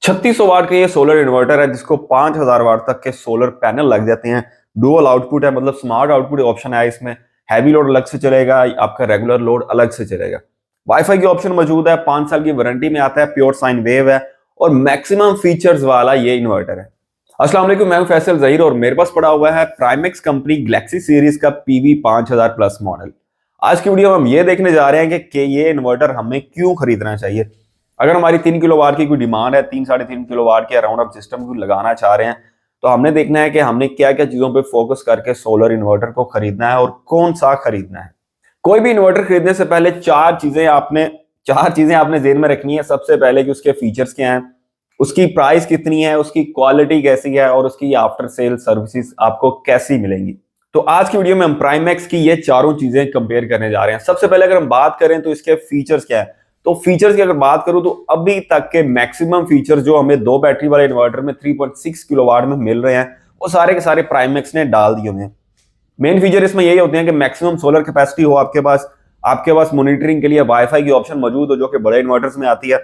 3600 वाट का ये solar inverter है जिसको 5000 वाट तक के सोलर पैनल लग जाते हैं। डुअल आउटपुट है, मतलब स्मार्ट आउटपुट ऑप्शन है इसमें। हैवी लोड अलग से चलेगा, आपका रेगुलर लोड अलग से चलेगा। वाईफाई की ऑप्शन मौजूद है, 5 साल की वारंटी में आता है, प्योर साइन वेव है और मैक्सिमम फीचर्स वाला ये इन्वर्टर है। अस्सलाम वालेकुम, मैं हूं फैसल जहीर और मेरे पास पड़ा हुआ है प्राइमेक्स कंपनी गैलेक्सी सीरीज का पीवी 5000 प्लस मॉडल। आज की वीडियो में हम ये देखने जा रहे हैं कि ये इन्वर्टर हमें क्यों खरीदना चाहिए। अगर हमारी 3 किलो वाट की कोई डिमांड है, 3-3.5 किलो वाट के अराउंड आप सिस्टम को लगाना चाह रहे हैं, तो हमने देखना है कि हमने क्या क्या चीजों पे फोकस करके सोलर इन्वर्टर को खरीदना है और कौन सा खरीदना है। कोई भी इन्वर्टर खरीदने से पहले चार चीजें आपने जेहन में रखनी है। सबसे पहले कि उसके फीचर्स क्या हैं, उसकी प्राइस कितनी है, उसकी क्वालिटी कैसी है और उसकी आफ्टर सेल सर्विसेज आपको कैसी मिलेंगी। तो आज की वीडियो में हम प्राइमेक्स की ये चारों चीजें कंपेयर करने जा रहे हैं। सबसे पहले अगर हम बात करें तो इसके फीचर्स क्या है, तो फीचर्स की अगर बात करूं तो अभी तक के मैक्सिमम फीचर्स जो हमें 2 बैटरी वाले इन्वर्टर में 3.6 किलोवाट में मिल रहे हैं वो सारे के सारे प्राइमेक्स ने डाल दिए हुए हैं। मेन फीचर इसमें यही होते हैं कि मैक्सिमम सोलर कैपेसिटी हो आपके पास मॉनिटरिंग के लिए वाईफाई की ऑप्शन मौजूद हो जो कि बड़े इन्वर्टर्स में आती है,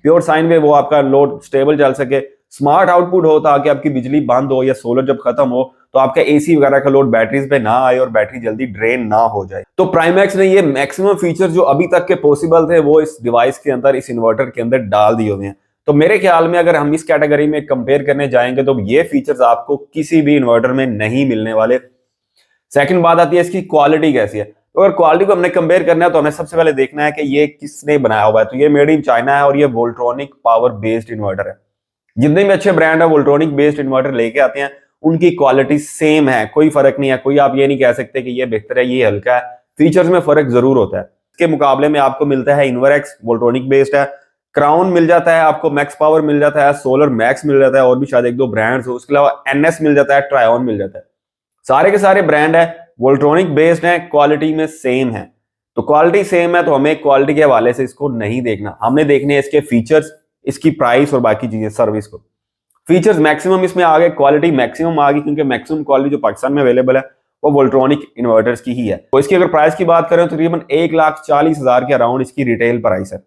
प्योर साइन वेव वो आपका लोड स्टेबल चल सके, स्मार्ट आउटपुट हो ताकि आपकी बिजली बंद हो या सोलर जब खत्म हो तो आपका एसी वगैरह का लोड बैटरीज पे ना आए और बैटरी जल्दी ड्रेन ना हो जाए। तो प्राइमेक्स ने ये मैक्सिमम फीचर जो अभी तक के पॉसिबल थे वो इस डिवाइस के अंदर, इस इन्वर्टर के अंदर डाल दिए हुए हैं। तो मेरे ख्याल में अगर हम इस कैटेगरी में कंपेयर करने जाएंगे तो ये फीचर्स आपको किसी भी इन्वर्टर में नहीं मिलने वाले। सेकंड बात आती है इसकी क्वालिटी कैसी है। तो अगर क्वालिटी को हमने कंपेयर करना है तो हमें सबसे पहले देखना है कि ये किसने बनाया हुआ है। तो ये मेड इन चाइना है और ये वोल्ट्रॉनिक पावर बेस्ड इन्वर्टर है। जितने भी अच्छे ब्रांड है वोल्ट्रॉनिक बेस्ड इन्वर्टर लेके आते हैं उनकी क्वालिटी सेम है, कोई फर्क नहीं है। कोई आप ये नहीं कह सकते कि ये बेहतर है, ये हल्का है। फीचर्स में फर्क जरूर होता है। इसके मुकाबले में आपको मिलता है इन्वरएक्स, वोल्ट्रॉनिक बेस्ड है, क्राउन मिल जाता है, आपको मैक्स पावर मिल जाता है, सोलर मैक्स मिल जाता है और भी शायद 1-2 ब्रांड्स हो। उसके अलावा एनएस मिल जाता है, ट्रायन मिल जाता है। सारे के सारे ब्रांड है वोल्ट्रॉनिक बेस्ड है, क्वालिटी में सेम है। तो क्वालिटी सेम है तो हमें क्वालिटी के हवाले से इसको नहीं देखना, हमने देखने हैं इसके फीचर्स, इसकी प्राइस और बाकी चीजें, सर्विस को। फीचर्स मैक्सिमम इसमें आ गए, क्वालिटी मैक्सिमम आ गई क्योंकि मैक्सिमम क्वालिटी जो पाकिस्तान में अवेलेबल है वो वोल्ट्रॉनिक इन्वर्टर्स की ही है। तो इसकी अगर प्राइस की बात करें तो तकरीबन 1,40,000 के अराउंड इसकी रिटेल प्राइस है।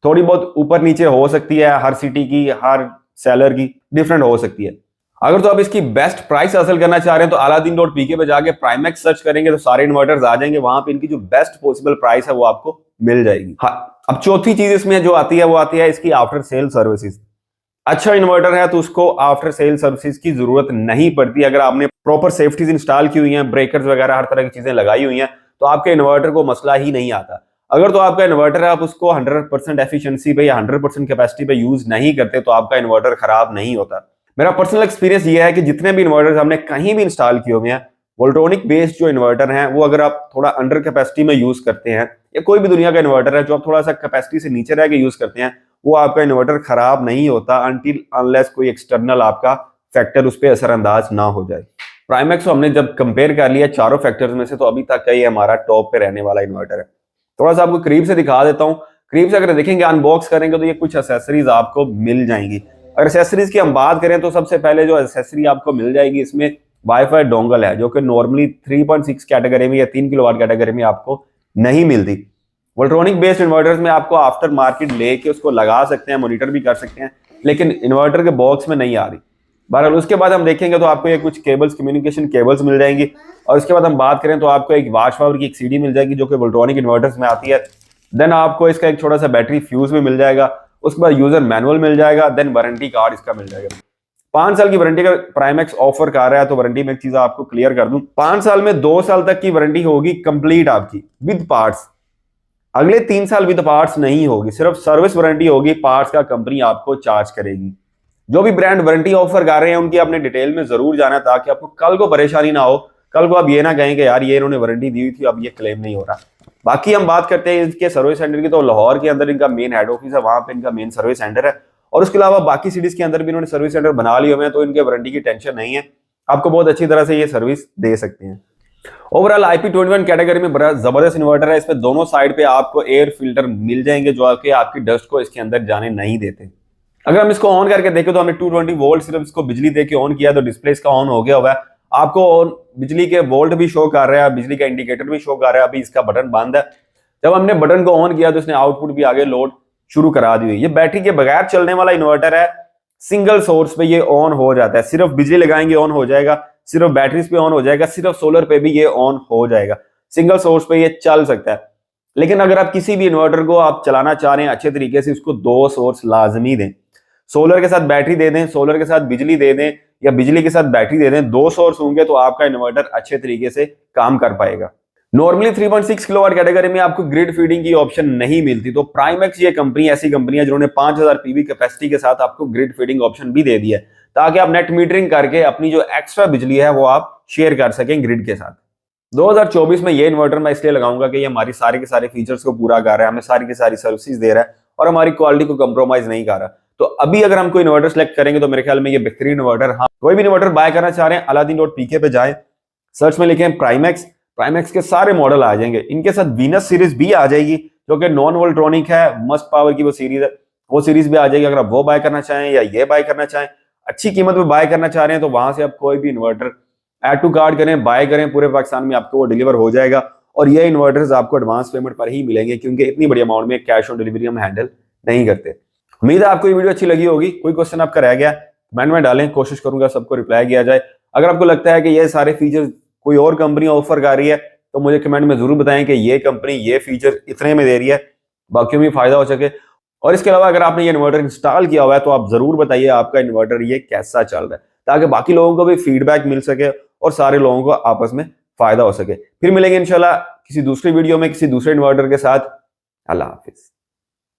थोड़ी बहुत ऊपर नीचे हो सकती है, हर सिटी की, हर सेलर की डिफरेंट हो सकती है। अगर तो आप इसकी बेस्ट प्राइस हासिल करना चाह रहे हैं तो Aladdin.pk पे जाके प्राइमेक्स सर्च करेंगे तो सारे इन्वर्टर्स आ जाएंगे, वहां पे इनकी जो बेस्ट पॉसिबल प्राइस है वो आपको मिल जाएगी। हाँ, अब चौथी चीज इसमें जो आती है वो आती है इसकी आफ्टर सेल सर्विसेज। अच्छा इन्वर्टर है तो उसको आफ्टर सेल सर्विसेज की जरूरत नहीं पड़ती। अगर आपने प्रॉपर सेफ्टीज इंस्टॉल की हुई हैं, ब्रेकर्स वगैरह हर तरह की चीजें लगाई हुई हैं, तो आपके इन्वर्टर को मसला ही नहीं आता। अगर तो आपका इन्वर्टर है, आप उसको 100% एफिशिएंसी पे या 100% कैपेसिटी पे यूज नहीं करते तो आपका इन्वर्टर खराब नहीं होता। मेरा पर्सनल एक्सपीरियंस ये है कि जितने भी इन्वर्टर्स हमने कहीं भी इंस्टॉल किए हुए हैं, वोल्ट्रॉनिक बेस्ड जो इन्वर्टर हैं, वो अगर आप थोड़ा अंडर कैपेसिटी में यूज करते हैं या कोई भी दुनिया का इन्वर्टर है जो आप थोड़ा सा कैपेसिटी से नीचे रह के यूज करते हैं, वो आपका इन्वर्टर खराब नहीं होता अनटिल अनलेस कोई एक्सटर्नल आपका फैक्टर उस पर असरअंदाज ना हो जाए। प्राइमेक्स को हमने जब कंपेयर कर लिया चारों फैक्टर्स में से तो अभी तक का ये हमारा टॉप पे रहने वाला इन्वर्टर है। थोड़ा सा आपको करीब से दिखा देता हूँ। करीब से अगर देखेंगे, अनबॉक्स करेंगे तो ये कुछ एसेसरीज आपको मिल जाएंगी। अगर एसेसरीज की हम बात करें तो सबसे पहले जो एसेसरी आपको मिल जाएगी इसमें वाईफाई डोंगल है जो कि नॉर्मली 3.6 कैटेगरी में या 3 किलोवाट कैटेगरी में आपको नहीं मिलती। वोल्ट्रॉनिक बेस्ड इन्वर्टर्स में आपको आफ्टर मार्केट लेके उसको लगा सकते हैं, मॉनिटर भी कर सकते हैं, लेकिन इन्वर्टर के बॉक्स में नहीं आ रही। बहरहाल उसके बाद हम देखेंगे तो आपको ये कुछ केबल्स, कम्युनिकेशन केबल्स मिल जाएंगी। और उसके बाद हम बात करें तो आपको एक वॉच पावर की एक सीडी मिल जाएगी जो कि वोल्ट्रॉनिक इन्वर्टर्स में आती है। देन आपको इसका एक छोटा सा बैटरी फ्यूज भी मिल जाएगा। उसके बाद यूजर मैनुअल मिल जाएगा। देन वारंटी कार्ड इसका मिल जाएगा। 5 साल की वारंटी का प्राइमेक्स ऑफर कर रहा है। तो वारंटी में एक चीज आपको क्लियर कर दूं, 5 साल में 2 साल तक की वारंटी होगी कंप्लीट आपकी विद पार्ट्स। अगले 3 साल विद पार्ट्स नहीं होगी, सिर्फ सर्विस वारंटी होगी, पार्ट्स का कंपनी आपको चार्ज करेगी। जो भी ब्रांड वारंटी ऑफर कर रहे हैं उनकी आपने डिटेल में जरूर जाना ताकि आपको कल को परेशानी ना हो, कल को आप ये ना कहें कि यार ये इन्होंने वारंटी दी हुई थी अब ये क्लेम नहीं हो रहा। बाकी हम बात करते हैं इसके सर्विस सेंटर की, तो लाहौर के अंदर इनका मेन हेड ऑफिस है, वहां पे इनका मेन सर्विस सेंटर है। और उसके अलावा बाकी सिटीज के अंदर भी इन्होंने सर्विस सेंटर बना लिए हुए हैं, तो इनके वारंटी की टेंशन नहीं है, आपको बहुत अच्छी तरह से ये सर्विस दे सकते हैं। ओवरऑल IP21 कैटेगरी में बड़ा जबरदस्त इन्वर्टर है। इसमें दोनों साइड पे आपको एयर फिल्टर मिल जाएंगे जो आपकी डस्ट को इसके अंदर जाने नहीं देते। अगर हम इसको ऑन करके देखें तो हमने 220 वोल्ट सिर्फ इसको बिजली देके ऑन किया तो डिस्प्ले इसका ऑन हो गया हुआ है। आपको बिजली के वोल्ट भी शो कर रहा है, बिजली का इंडिकेटर भी शो कर रहा है। अभी इसका बटन बंद है। जब हमने बटन को ऑन किया तो इसने आउटपुट भी आगे लोड शुरू करा दी हुई। ये बैटरी के बगैर चलने वाला इन्वर्टर है। सिंगल सोर्स पे ये ऑन हो जाता है, सिर्फ बिजली लगाएंगे ऑन हो जाएगा, सिर्फ बैटरीज पे ऑन हो जाएगा, सिर्फ सोलर पे भी ये ऑन हो जाएगा, सिंगल सोर्स पे ये चल सकता है। लेकिन अगर आप किसी भी इन्वर्टर को आप चलाना चाह रहे हैं अच्छे तरीके से, उसको दो सोर्स लाजमी दें। सोलर के साथ बैटरी दे दें, सोलर के साथ बिजली दे दें, या बिजली के साथ बैटरी दे दें। दो सोर्स होंगे तो आपका इन्वर्टर अच्छे तरीके से काम कर पाएगा। नॉर्मली 3.6 किलोवाट कैटेगरी में आपको ग्रिड फीडिंग की ऑप्शन नहीं मिलती, तो प्राइमेक्स ये कंपनी ऐसी कंपनी है जिन्होंने 5000 पीवी कैपेसिटी के साथ आपको ग्रिड फीडिंग ऑप्शन भी दे दिया है, ताकि आप नेट मीटरिंग करके अपनी जो एक्स्ट्रा बिजली है वो आप शेयर कर सकें ग्रिड के साथ। 2024 में ये इन्वर्टर मैं इसलिए लगाऊंगा कि ये हमारी सारे के सारे फीचर्स को पूरा कर रहा है, हमें सारी की सारी सर्विसेज दे रहा है और हमारी क्वालिटी को कंप्रोमाइज नहीं कर रहा। तो अभी अगर हम कोई इन्वर्टर सेलेक्ट करेंगे तो मेरे ख्याल में ये बेहतरीन इन्वर्टर। हाँ, कोई भी इन्वर्टर बाय करना चाह रहे हैं Aladdin.pk पे जाएं, सर्च में लिखें प्राइमेक्स, प्राइमेक्स के सारे मॉडल आ जाएंगे। इनके साथ वीनस सीरीज भी आ जाएगी जो कि नॉन वोल्ट्रॉनिक है, मस्ट पावर की वो सीरीज है, वो सीरीज भी आ जाएगी। अगर आप वो बाय करना चाहें या ये बाय करना चाहें, अच्छी कीमत में बाय करना चाह रहे हैं, तो वहां से आप कोई भी इन्वर्टर ऐड टू कार्ड करें, बाय करें, पूरे पाकिस्तान में आपको वो डिलीवर हो जाएगा। और ये इन्वर्टर्स आपको एडवांस पेमेंट पर ही मिलेंगे, क्योंकि इतनी बड़ी अमाउंट में कैश ऑन डिलीवरी हम हैंडल नहीं करते। उम्मीद है आपको ये वीडियो अच्छी लगी होगी। कोई क्वेश्चन आपका रह गया कमेंट में डालें, कोशिश करूंगा सबको रिप्लाई किया जाए। अगर आपको लगता है कि ये सारे फीचर कोई और कंपनी ऑफर कर रही है तो मुझे कमेंट में जरूर बताएं कि ये कंपनी ये फीचर इतने में दे रही है, बाकियों में फायदा हो सके। और इसके अलावा अगर आपने ये इन्वर्टर इंस्टॉल किया हुआ है तो आप जरूर बताइए आपका इन्वर्टर ये कैसा चल रहा है, ताकि बाकी लोगों को भी फीडबैक मिल सके और सारे लोगों को आपस में फायदा हो सके। फिर मिलेंगे इंशाल्लाह किसी दूसरी वीडियो में किसी दूसरे इन्वर्टर के साथ। अल्लाह हाफिज।